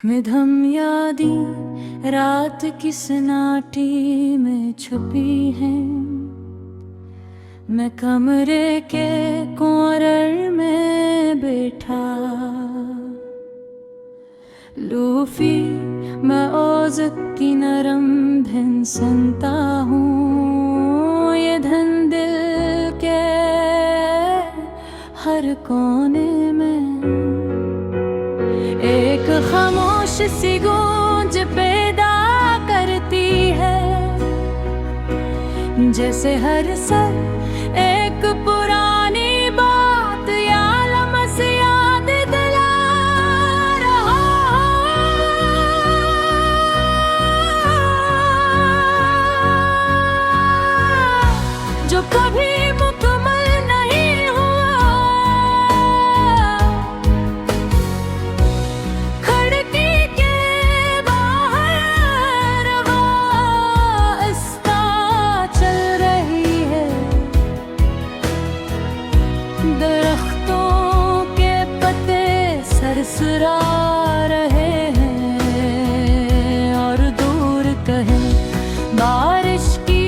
मिधम यादें रात की सन्नाटी में छुपी हैं। मैं कमरे के कॉर्नर में बैठा लूफी मैं औज़त की नरम भिन सुनता हूँ। ये धन दिल के हर कोने में एक खामोश सी गूंज पैदा करती है, जैसे हर सर एक पुरानी बात या लम्स याद दिला रहा जो कभी मुकम्मल नहीं हुआ। खिड़की के बाहर रास्ता चल रही है, दरख्तों के पत्ते सरसरा रहे हैं और दूर कहीं बारिश की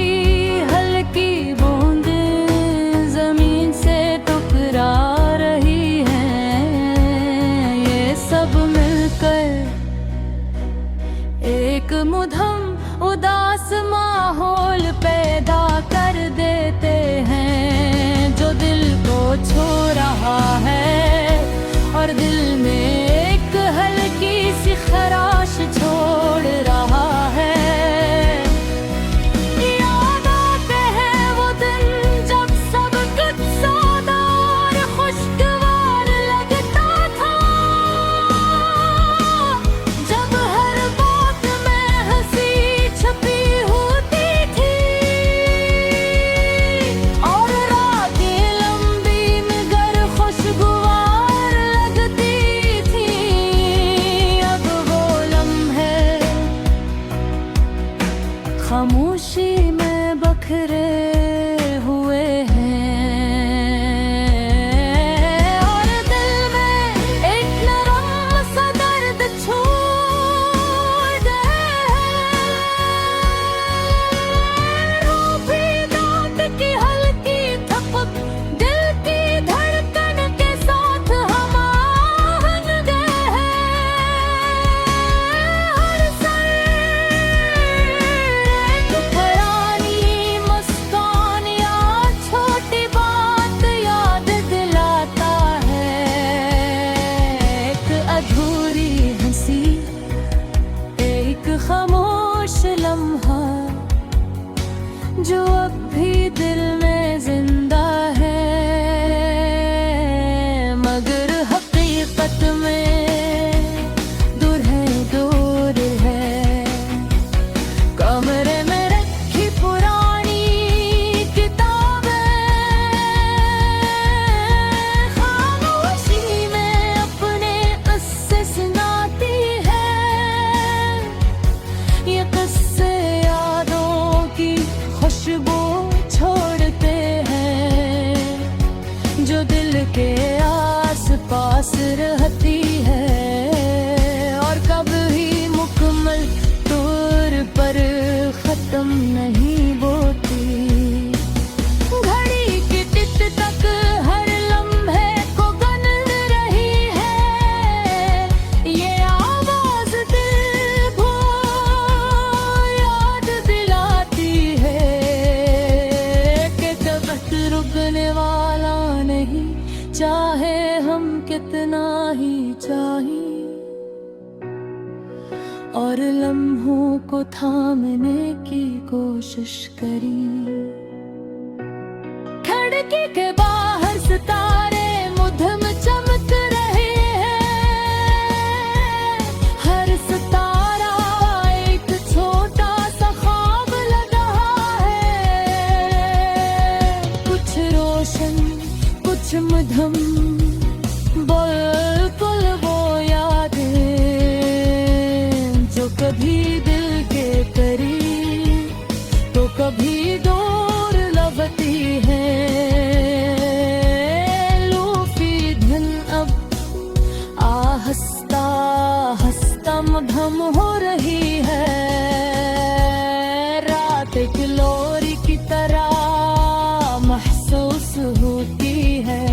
हल्की बूंदें जमीन से टकरा रही हैं। ये सब मिलकर एक मुधम उदास माहौल पैदा कर देते हैं, जो दिल को छू रहा है और दिल में एक हल्की सी खराश छोड़ रहा है। याद आते हैं वो दिन जब सब कुछ सादा और खुशगवार लगता था, जब हर बात में हंसी छुपी होती थी और रातें लंबी मगर खुशगवार लगती थी। अब वो लम्हे खामोशी में बखरे हुए हैं और दिल में एक नरम सा दर्द छोड़ गए हैं। रूठी दांत की हल्की थपक दिल की धड़कन के साथ हम आहंग गए हैं। हर सर एक पुरानी मुस्कान या छोटी बात याद दिलाता है। एक अधूरी हंसी, एक खामोश लम्हा जो अब भी दिल में जिंदा है, मगर हकीकत में दूर है, दूर है। कमरे में रखी पुरानी किताबें खामोशी में अपने उससे सुनाती है। ये किस्से यादों की खुशबू छोड़ते हैं, जो दिल के आस पास रहती है और कभी मुकम्मल तौर पर खत्म नहीं होती। घड़ी की टिक तक हर लम्हे को गन रही है, ये आवाज दिल को याद दिलाती है कि कभी रुकने वाला नहीं, चाहे हम कितना ही चाहें। और लम्हों को थामने की कोशिश करी। खिड़की के बाहर सितारे मुधम चमक रहे हैं, हर सितारा एक छोटा सा ख्वाब लगा है। कुछ रोशन कुछ मध्यम बिल्कुल वो यादें जो कभी दिल के करीब तो कभी दूर धमाधम हो रही है। रात एक लोरी की तरह महसूस होती है।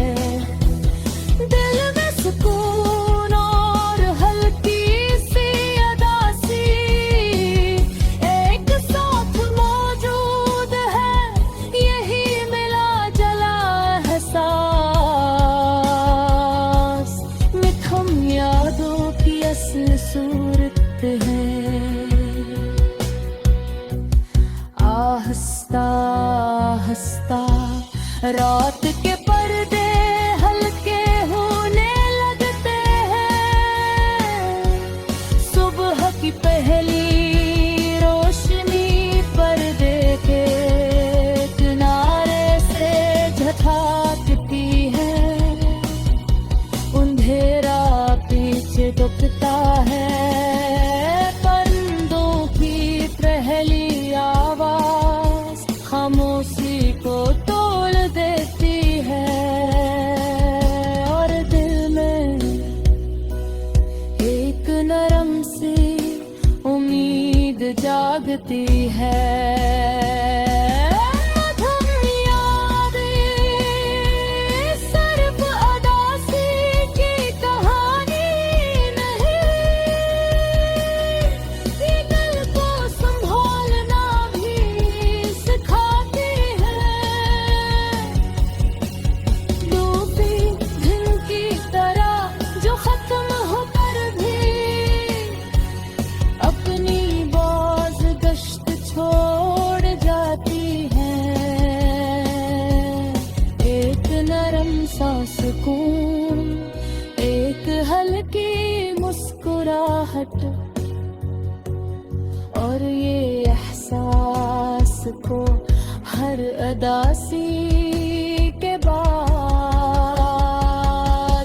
दिल में सुकून और हल्की सी अदासी एक साथ मौजूद है। यही मिला जला एहसास में थम यादों की असल सूरत है। आहिस्ता आहिस्ता रात के पर्दे हल्के होने लगते हैं। सुबह की पहली रोशनी पर्दे के किनारे से झलकती है। अंधेरा पीछे दुखता है। परिंदों की पहली आवाज खामोशी को तोड़ देती है। और दिल में एक नरम सी उम्मीद जागती है। मधुर यादें सिर्फ अदासी की कहानी नहीं। ये दिल को संभालना भी सिखाती है। डूबी दिन की तरह जो खत्म होकर भी अपनी बाज गश्त छोड़ जाती है। एक नरम सा सुकून, एक हल्की मुस्कुराहट और ये एहसास को हर अदासी के बाद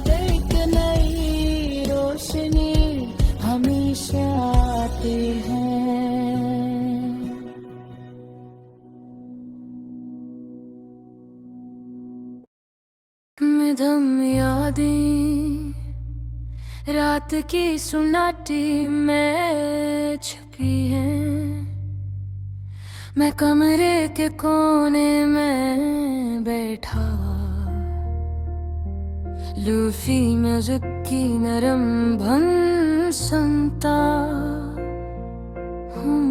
एक नई रोशनी हमेशा आती है। मधुर यादें रात की सुनाटी में छुपी है। मैं कमरे के कोने में बैठा लूफी म्यूजिक की नरम धुन सुनता हूँ।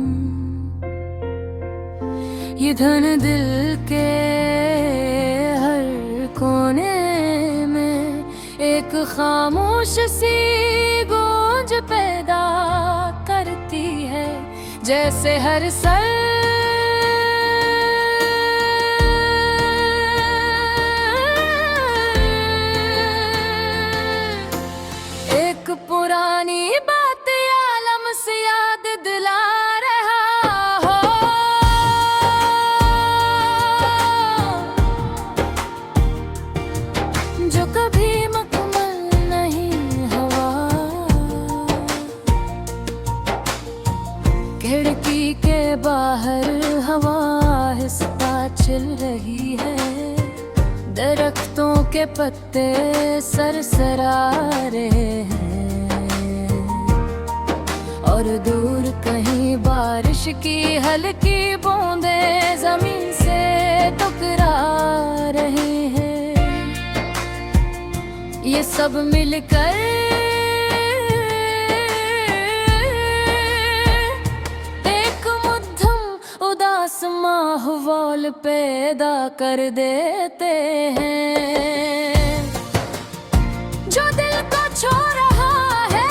ये धुन दिल के हर कोने में एक खामोश सी गूंज पैदा करती है। जैसे हर सर एक पुरानी बात आलम से याद दिला रहा हो। जो कभी मुकम्मल नहीं हुआ। खिड़की के बाहर हवा आहिस्ता चल रही है। दरख्तों के पत्ते सरसरा रहे हैं। और दूर कहीं बारिश की हल्की बूंदें जमीन से टकरा रही हैं। ये सब मिलकर एक मध्यम उदास माहौल पैदा कर देते हैं। जो दिल को छू रहा है।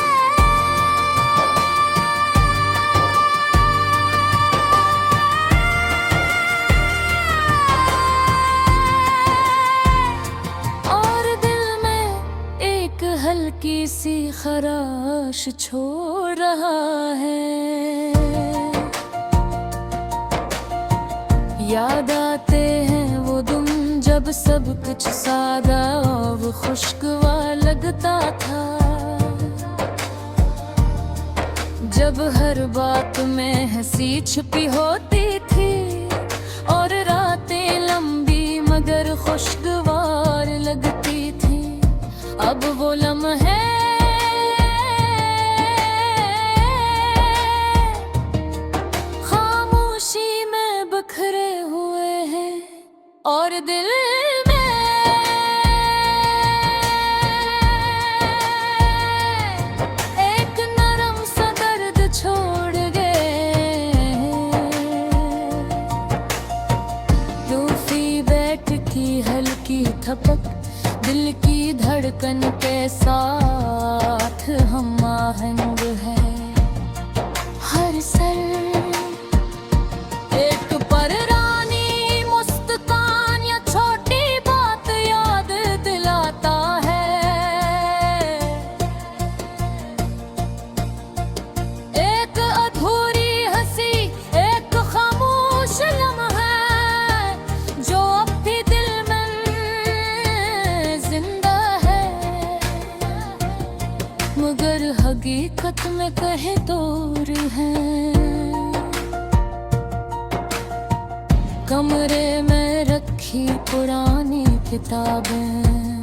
और दिल में एक हल्की सी खराश छोड़ रहा है। याद आते हैं वो दिन जब सब कुछ सादा और खुशगवा लगता था। जब हर बात में हंसी छुपी होती थी। और रातें लंबी मगर खुशगवार लगती थी। अब वो लम्हे दिल में एक नरम सा दर्द छोड़ गए। रूठी बैठकी हल्की थपक दिल की धड़कन के साथ हम आहंग है। हर सर एक पररानी मुस्कान या छोटी बात याद दिलाता है। एक अधूरी हंसी एक खामोश लम्हा है जो अब भी दिल में जिंदा है। मगर हकीकत में कहे दूर है। कमरे में रखी पुरानी किताबें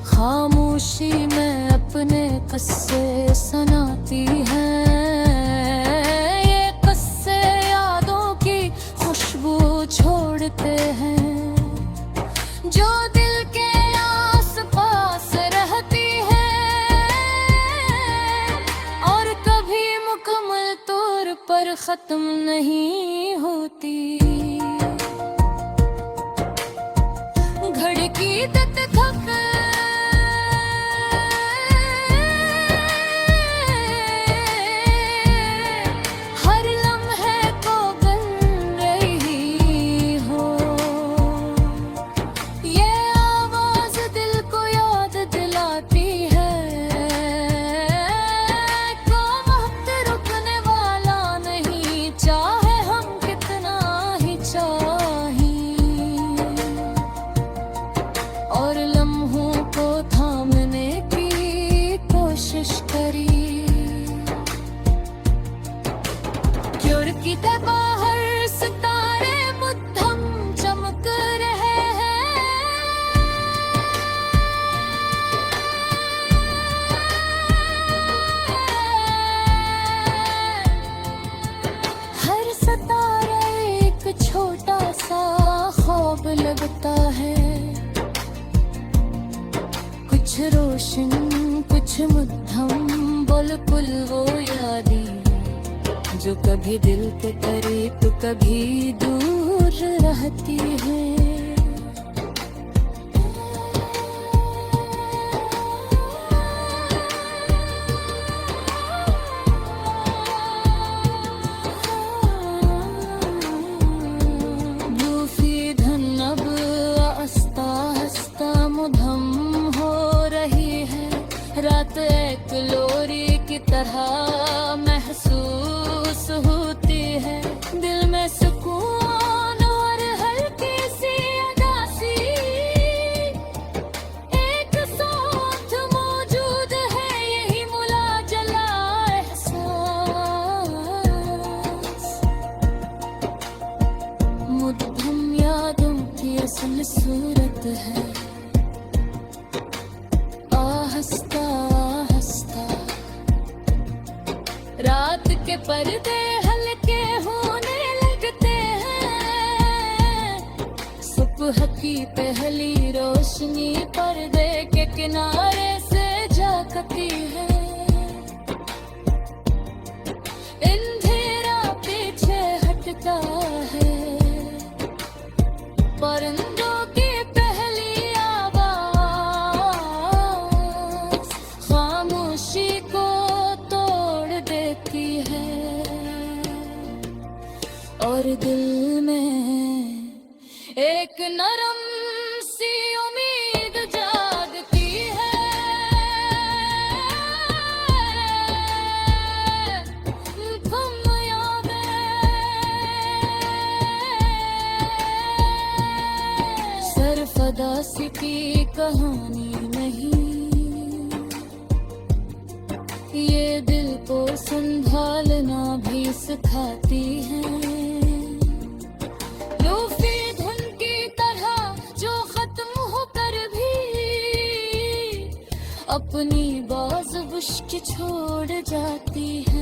खामोशी में अपने किस्से सुनाती हैं। ये किस्से यादों की खुशबू छोड़ते हैं जो दिल के आस पास रहती है और कभी मुकम्मल तौर पर खत्म नहीं होती। घड़की तक थक हर लम्हे को बन रही हो। ये आवाज दिल को याद दिलाती है को वक्त रुकने वाला नहीं चाहे हम कितना ही चाहें। और लम्हों को थामने की कोशिश करी। खिड़की के बाहर सितारे मद्धम चमक रहे हैं। हर सितारा एक छोटा सा ख्वाब लगता है। कुछ रोशन कुछ मध्यम बिल्कुल वो यादें जो कभी दिल के करीब तो कभी दूर रहती है। रूठी धन अब आस्ता आस्ता मुधम हो रही है। रात एक लोरी की तरह महसूस होती है। दिल में सुकून और हल्की सी उदासी एक साथ मौजूद है। यही मुला जला एहसास मुद्दम यादों की असल सूरत है। आहिस्ता आहिस्ता रात के पर्दे हल्के होने लगते हैं। सुबह की पहली रोशनी पर्दे के किनारे से झांकती है। अंधेरा पीछे हटता है। परिंदों की पहली आवाज खामोशी को तोड़ देती है और दिल में एक नरम सी उम्मीद जागती है। तुम यादें सरफदासी की कहानी नहीं। ये दिल को संभालना भी सिखाती है। रूठी धुन की तरह जो खत्म होकर भी अपनी बाज़ बुश्क छोड़ जाती है।